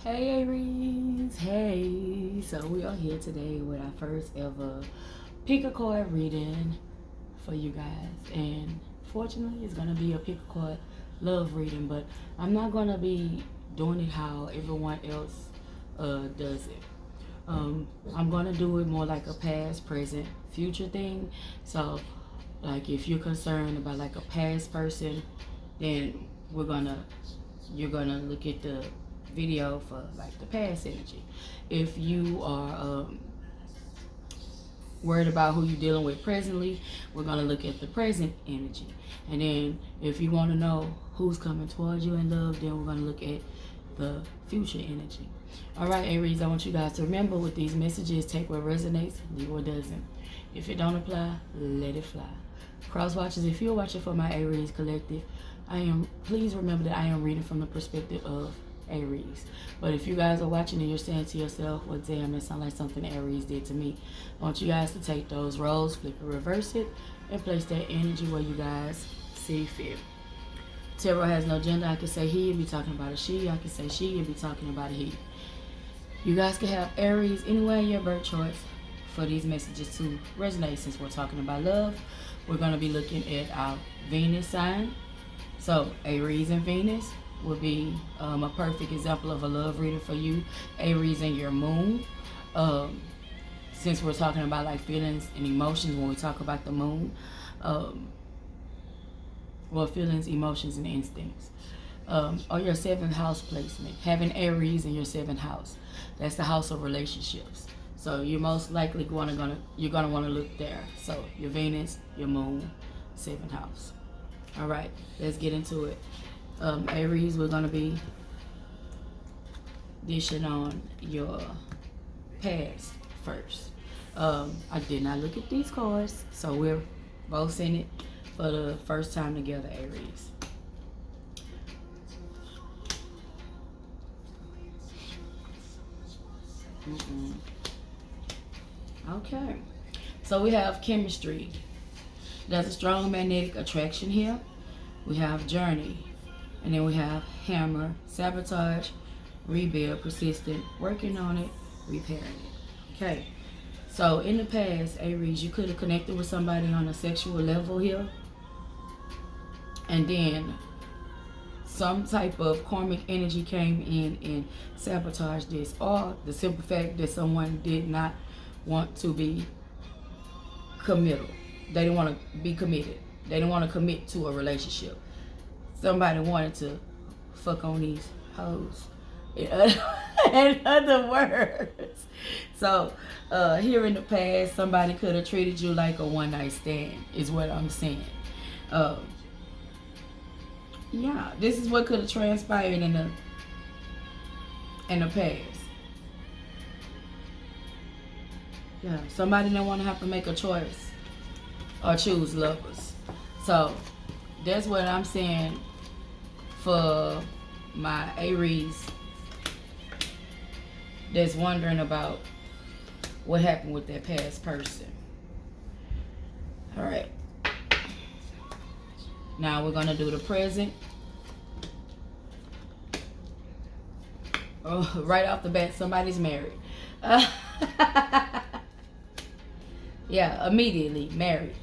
Hey Aries, hey. So we are here today with our first ever pick a card reading for you guys. And fortunately it's gonna be a pick a card love reading, but I'm not gonna be doing it how everyone else does it. I'm gonna do it more like a past, present, future thing. So like if you're concerned about like a past person, then we're gonna you're gonna look at the video for like the past energy. If you are worried about who you're dealing with presently, we're gonna look at the present energy. And then if you want to know who's coming towards you in love, then we're gonna look at the future energy. All right, Aries, I want you guys to remember with these messages, take what resonates, leave what doesn't. If it don't apply, let it fly. Cross watchers, if you're watching for my Aries collective, please remember that I am reading from the perspective of Aries. But if you guys are watching and you're saying to yourself, well, damn, that sounds like something Aries did to me, I want you guys to take those roles, flip it, reverse it, and place that energy where you guys see fit. Tarot has no gender. I can say he and be talking about a she. I can say she and be talking about a he. You guys can have Aries anywhere in your birth charts for these messages to resonate. Since we're talking about love, we're going to be looking at our Venus sign. So Aries and Venus will be a perfect example of a love reading for you. Aries and your moon. Since we're talking about like feelings and emotions when we talk about the moon. Well, feelings, emotions, and instincts. Or your seventh house placement. Having Aries in your seventh house. That's the house of relationships. So you're most likely gonna want to look there. So your Venus, your moon, seventh house. All right, let's get into it. Aries, we're gonna be dishing on your past first. I did not look at these cards, so we're both seeing it for the first time together, Aries. Okay, so we have chemistry. There's a strong magnetic attraction here. We have journey, and then we have hammer, sabotage, rebuild, persistent, working on it, repairing it. Okay, so in the past, Aries, you could have connected with somebody on a sexual level here, and then some type of karmic energy came in and sabotaged this, or the simple fact that someone did not want to be committal. They didn't want to be committed. They didn't want to commit to a relationship. Somebody wanted to fuck on these hoes. In other words. So, here in the past, somebody could have treated you like a one-night stand, is what I'm saying. Yeah, this is what could have transpired in the past. Yeah, somebody didn't want to have to make a choice or choose lovers. So that's what I'm saying for my Aries that's wondering about what happened with that past person. All right. Now we're going to do the present. Oh, right off the bat, somebody's married. Yeah, immediately married.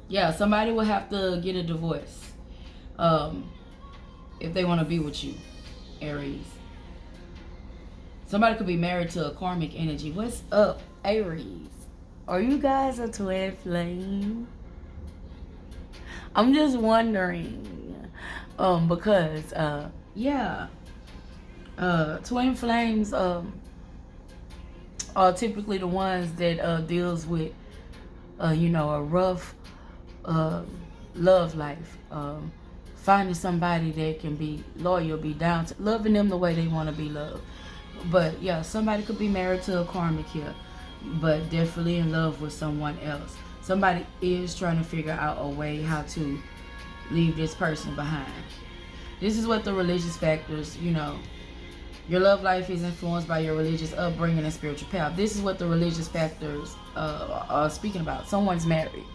Yeah, somebody will have to get a divorce if they want to be with you, Aries. Somebody could be married to a karmic energy. What's up, Aries? Are you guys a twin flame? I'm just wondering. Because yeah. Twin flames are typically the ones that deals with a rough love life. Finding somebody that can be loyal, be down to loving them the way they want to be loved. But yeah, somebody could be married to a karmic here, but definitely in love with someone else. Somebody is trying to figure out a way how to leave this person behind. This is what the religious factors, your love life is influenced by your religious upbringing and spiritual path. This is what the religious factors are speaking about. Someone's married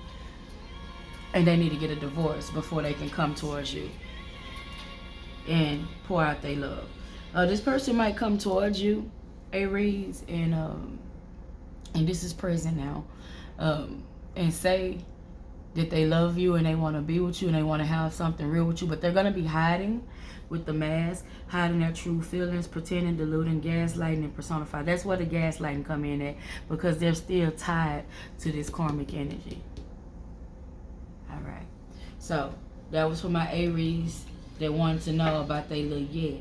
and they need to get a divorce before they can come towards you. and pour out their love. This person might come towards you, Aries, and this is present now, and say that they love you and they want to be with you and they want to have something real with you, but they're going to be hiding with the mask, hiding their true feelings, pretending, deluding, gaslighting, and personify. That's where the gaslighting come in at, because they're still tied to this karmic energy. All right. So that was for my Aries that wanted to know about their little yeah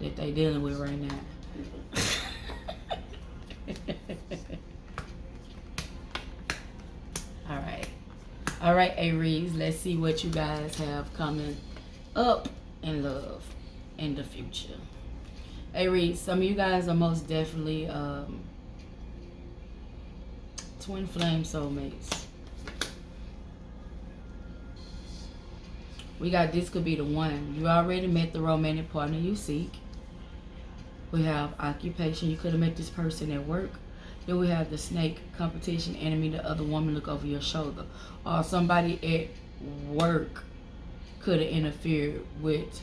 that they dealing with right now. All right. All right, Aries, let's see what you guys have coming up in love in the future. Aries, some of you guys are most definitely twin flame soulmates. We got this could be the one. You already met the romantic partner you seek. We have occupation. You could have met this person at work. Then we have the snake, competition, enemy, the other woman look over your shoulder. Or somebody at work could have interfered with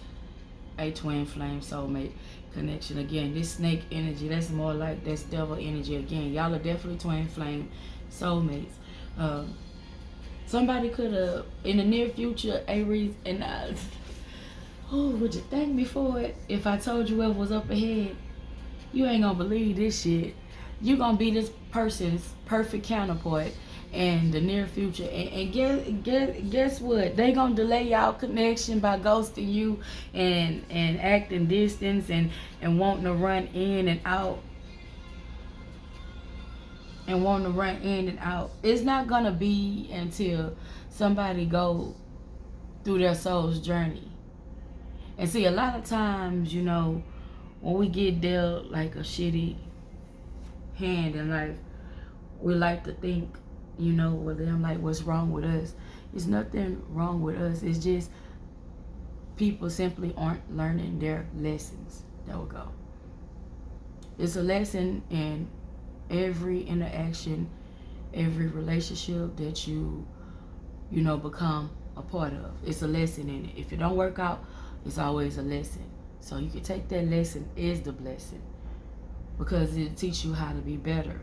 a twin flame soulmate connection. Again, this snake energy, that's more like, that's devil energy. Again, y'all are definitely twin flame soulmates. Somebody could have, in the near future, Aries, and would you thank me for it? If I told you what was up ahead, you ain't gonna believe this shit. You gonna be this person's perfect counterpart in the near future, and guess what? They gonna delay y'all connection by ghosting you and acting distance and wanting to run in and out. It's not gonna be until somebody go through their soul's journey. And see, a lot of times, you know, when we get dealt like a shitty hand in life, we like to think, you know, with them, like, what's wrong with us? There's nothing wrong with us. It's just people simply aren't learning their lessons. There we go. It's a lesson in every interaction, every relationship that you know, become a part of. It's a lesson in it. If it don't work out, it's always a lesson. So you can take that lesson as the blessing, because it teaches you how to be better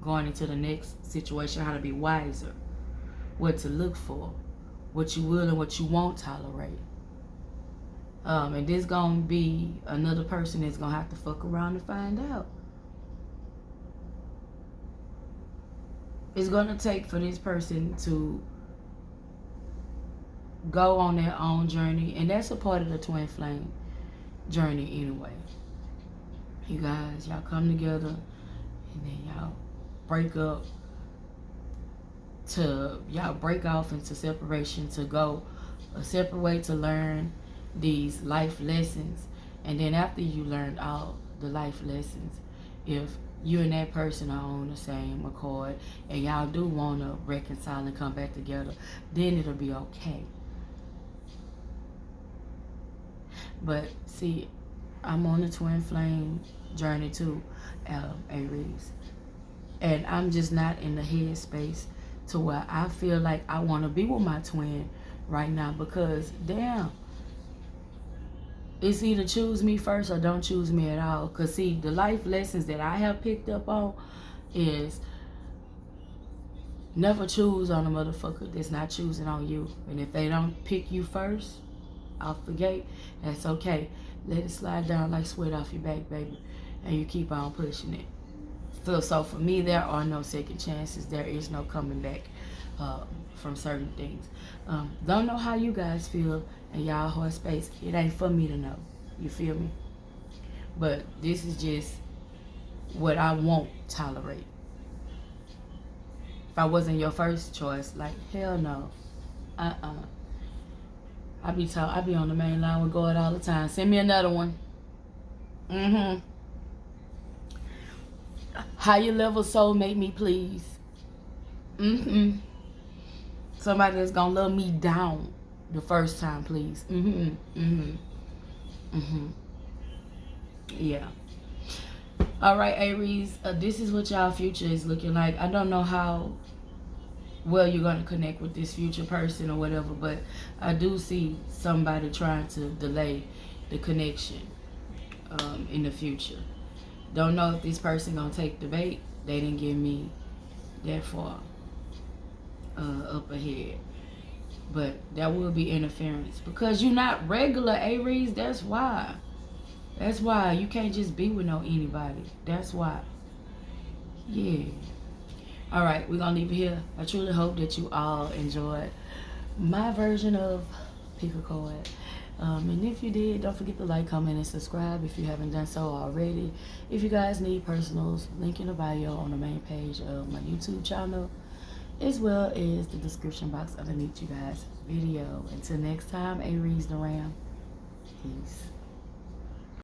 going into the next situation, how to be wiser, what to look for, what you will and what you won't tolerate. And this gonna be another person that's gonna have to fuck around to find out. It's gonna take for this person to go on their own journey, and that's a part of the twin flame journey anyway. You guys, y'all come together and then y'all break up, y'all break off into separation to go a separate way to learn these life lessons. And then after you learned all the life lessons, if you and that person are on the same accord and y'all do want to reconcile and come back together, then it'll be okay. But see, I'm on the twin flame journey too, Aries. And I'm just not in the headspace to where I feel like I want to be with my twin right now, because damn, it's either choose me first or don't choose me at all. Because see, the life lessons that I have picked up on is never choose on a motherfucker that's not choosing on you. And if they don't pick you first off the gate, that's okay. Let it slide down like sweat off your back, baby, and you keep on pushing it. So for me, there are no second chances. There is no coming back from certain things. Don't know how you guys feel in y'all heart space. It ain't for me to know. You feel me? But this is just what I won't tolerate. If I wasn't your first choice, like, hell no. I be on the main line with God all the time. Send me another one. Higher level soulmate me, please. Somebody that's gonna love me down the first time, please. Yeah. All right, Aries. This is what y'all future is looking like. I don't know how well, you're going to connect with this future person or whatever, but I do see somebody trying to delay the connection in the future. Don't know if this person going to take the bait. They didn't give me that far up ahead. But that will be interference. Because you're not regular, Aries. That's why. That's why. You can't just be with no anybody. That's why. Yeah. Alright, we're going to leave it here. I truly hope that you all enjoyed my version of Pick a Card. And if you did, don't forget to like, comment, and subscribe if you haven't done so already. If you guys need personals, link in the bio on the main page of my YouTube channel, as well as the description box underneath you guys' video. Until next time, Aries the Ram. Peace.